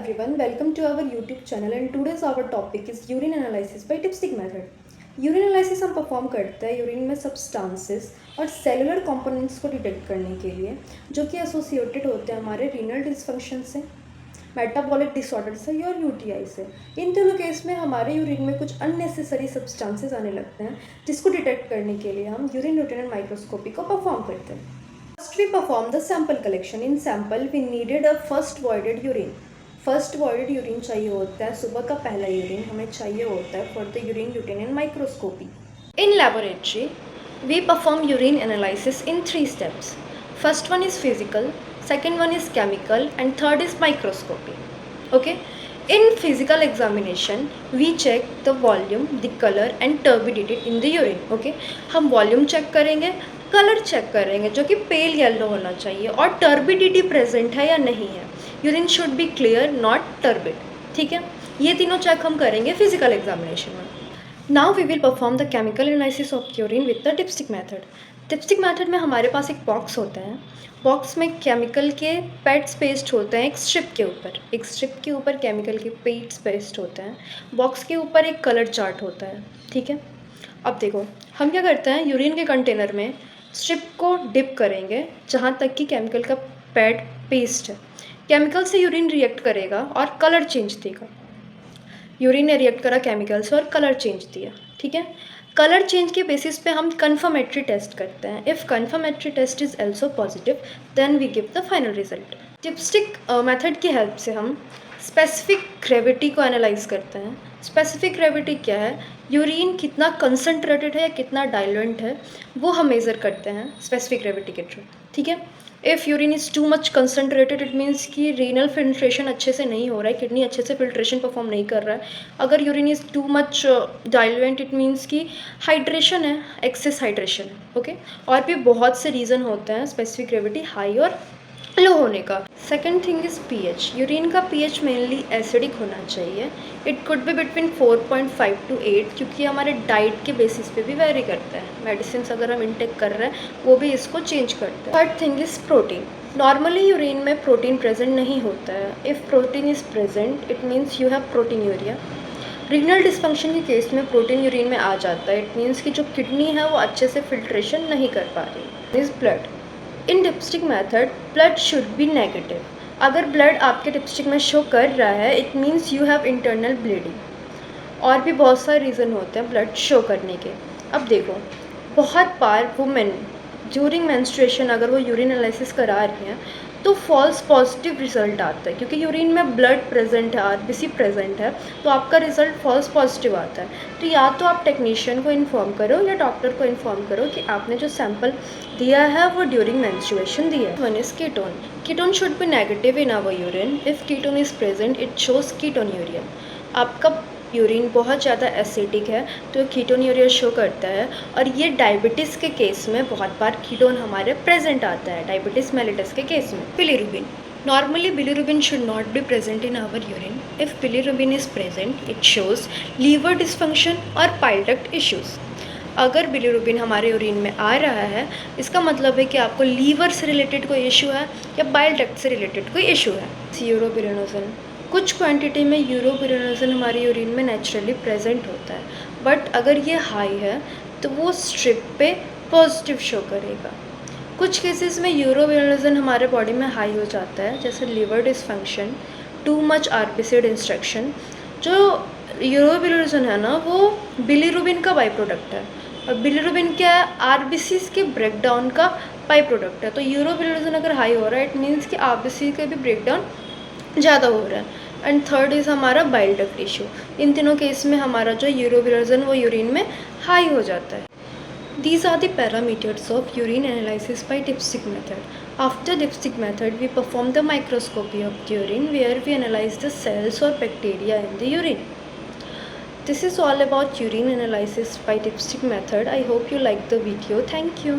everyone, welcome to our YouTube channel and today's our topic is urine analysis by dipstick method. Urine analysis हम perform करते हैं urine में substances और cellular components को detect करने के लिए जो कि एसोसिएटेड होते हैं हमारे रीनल डिसफंक्शन से, मेटाबॉलिक डिसऑर्डर से और यूटीआई से। इन दोनों केस में हमारे यूरिन में कुछ अननेसेसरी सब्सटेंसेस आने लगते हैं जिसको डिटेक्ट करने के लिए हम यूरिन रूटीनल माइक्रोस्कोपी को परफॉर्म करते हैं। First we perform the sample collection. In sample we needed a first voided urine. First voided urine चाहिए होता है, सुबह का पहला यूरिन हमें चाहिए होता है for the urine routine microscopy. In laboratory we perform urine analysis in 3 steps. First one is physical, second one is chemical and third is microscopy. Okay. In physical examination we check the volume, the color and turbidity in the urine. Okay. हम volume check करेंगे, colour check करेंगे जो कि pale yellow होना चाहिए और turbidity present है या नहीं है। Urine should be clear not turbid. ठीक है, ये तीनों चेक हम करेंगे फिजिकल एग्जामिनेशन में। Now we will perform the chemical analysis of urine with the dipstick method. Dipstick method में हमारे पास एक बॉक्स होता है, बॉक्स में केमिकल के पैड्स पेस्ट होते हैं एक स्ट्रिप के ऊपर केमिकल के पैड्स पेस्ट होते हैं। बॉक्स के ऊपर एक कलर चार्ट होता है। ठीक है, अब देखो हम क्या करते हैं, यूरिन के कंटेनर में स्ट्रिप को डिप करेंगे जहाँ तक कि केमिकल का पैड पेस्ट है। केमिकल से यूरिन रिएक्ट करेगा और कलर चेंज देगा। यूरिन ने रिएक्ट करा केमिकल से और कलर चेंज दिया। ठीक है, कलर चेंज के बेसिस पे हम कन्फर्मेटरी टेस्ट करते हैं। If confirmatory test is also positive then we give the final result. Dipstick method की हेल्प से हम स्पेसिफिक ग्रेविटी को एनालाइज करते हैं। स्पेसिफिक ग्रेविटी क्या है, यूरिन कितना कंसनट्रेटेड है या कितना डाइल्यूएंट है वो हम मेज़र करते हैं स्पेसिफिक ग्रेविटी के थ्रू। ठीक है, if urine is too much concentrated it means कि रीनल फिल्ट्रेशन अच्छे से नहीं हो रहा है, किडनी अच्छे से फिल्ट्रेशन परफॉर्म नहीं कर रहा है। अगर urine is too much diluent it means कि हाइड्रेशन है, एक्सेस हाइड्रेशन है। ओके, और भी बहुत से रीज़न होते हैं स्पेसिफिक ग्रेविटी हाई और लो होने का। Second thing is pH. Urine का पीएच मेनली एसिडिक होना चाहिए। It could be between 4.5 to 8 क्योंकि हमारे डाइट के बेसिस पे भी वेरी करता है। मेडिसिन अगर हम इंटेक कर रहे हैं वो भी इसको चेंज करता है। Third thing is protein. Normally urine में प्रोटीन प्रेजेंट नहीं होता है। If protein is present it means you have protein urea. Renal dysfunction के केस में प्रोटीन यूरिन में आ जाता है। इट मीन्स कि जो किडनी है वो अच्छे से फिल्ट्रेशन नहीं कर पा रही। Is blood. In dipstick method blood should be negative. अगर ब्लड आपके डिपस्टिक में शो कर रहा है it means you have internal bleeding. और भी बहुत सारे रीज़न होते हैं ब्लड शो करने के। अब देखो बहुत बार वुमेन ड्यूरिंग मेंस्ट्रुएशन अगर वो यूरिन एनालिसिस करा रही हैं तो फॉल्स पॉजिटिव रिजल्ट आता है क्योंकि यूरिन में ब्लड प्रेजेंट है, आरबीसी प्रेजेंट है, तो आपका रिजल्ट फॉल्स पॉजिटिव आता है। तो या तो आप टेक्नीशियन को इन्फॉर्म करो या डॉक्टर को इन्फॉर्म करो कि आपने जो सैंपल दिया है वो ड्यूरिंग मेंस्ट्रुएशन दिया है। One is ketone. Ketone should be negative in our urine. If ketone is present it shows ketonuria. आपका यूरिन बहुत ज़्यादा एसिडिक है तो कीटोन्यूरिया शो करता है। और ये डायबिटीज़ के केस में बहुत बार कीटोन हमारे प्रेजेंट आता है, डायबिटीज़ मेलिटस के केस में। Bilirubin. Normally bilirubin should not be present in our urine. If bilirubin is present it shows liver dysfunction और पाइल डक्ट इश्यूज़। अगर बिलीरुबिन हमारे यूरिन में आ रहा है इसका मतलब है कि आपको लीवर से रिलेटेड कोई इशू है या बाइल डक्ट से रिलेटेड कोई इशू है। यूरोबिलिनोजन। कुछ क्वांटिटी में यूरोबिलिनोजन हमारे यूरिन में नेचुरली प्रेजेंट होता है, बट अगर ये हाई है तो वो स्ट्रिप पे पॉजिटिव शो करेगा। कुछ केसेस में यूरोबिलिनोजन हमारे बॉडी में हाई हो जाता है जैसे liver dysfunction, too much RBC instruction. जो यूरोबिलिनोजन है ना वो बिलीरुबिन का बाई प्रोडक्ट है और बिलीरुबिन क्या है, आरबीसीज के ब्रेकडाउन का बाई प्रोडक्ट है। तो यूरोबिलिनोजन अगर हाई हो रहा है इट मीन्स कि आरबीसी का भी ब्रेकडाउन ज़्यादा हो रहा है। एंड थर्ड इज़ हमारा बाइल डक्ट इशू। इन तीनों केस में हमारा जो यूरोबिलिनोजन वो यूरिन में हाई हो जाता है। These are the parameters of urine analysis by dipstick method. After dipstick method, we perform the microscopy of the urine where we analyze the cells or bacteria in the urine. This is all about urine analysis by dipstick method. I hope you liked the video. Thank you.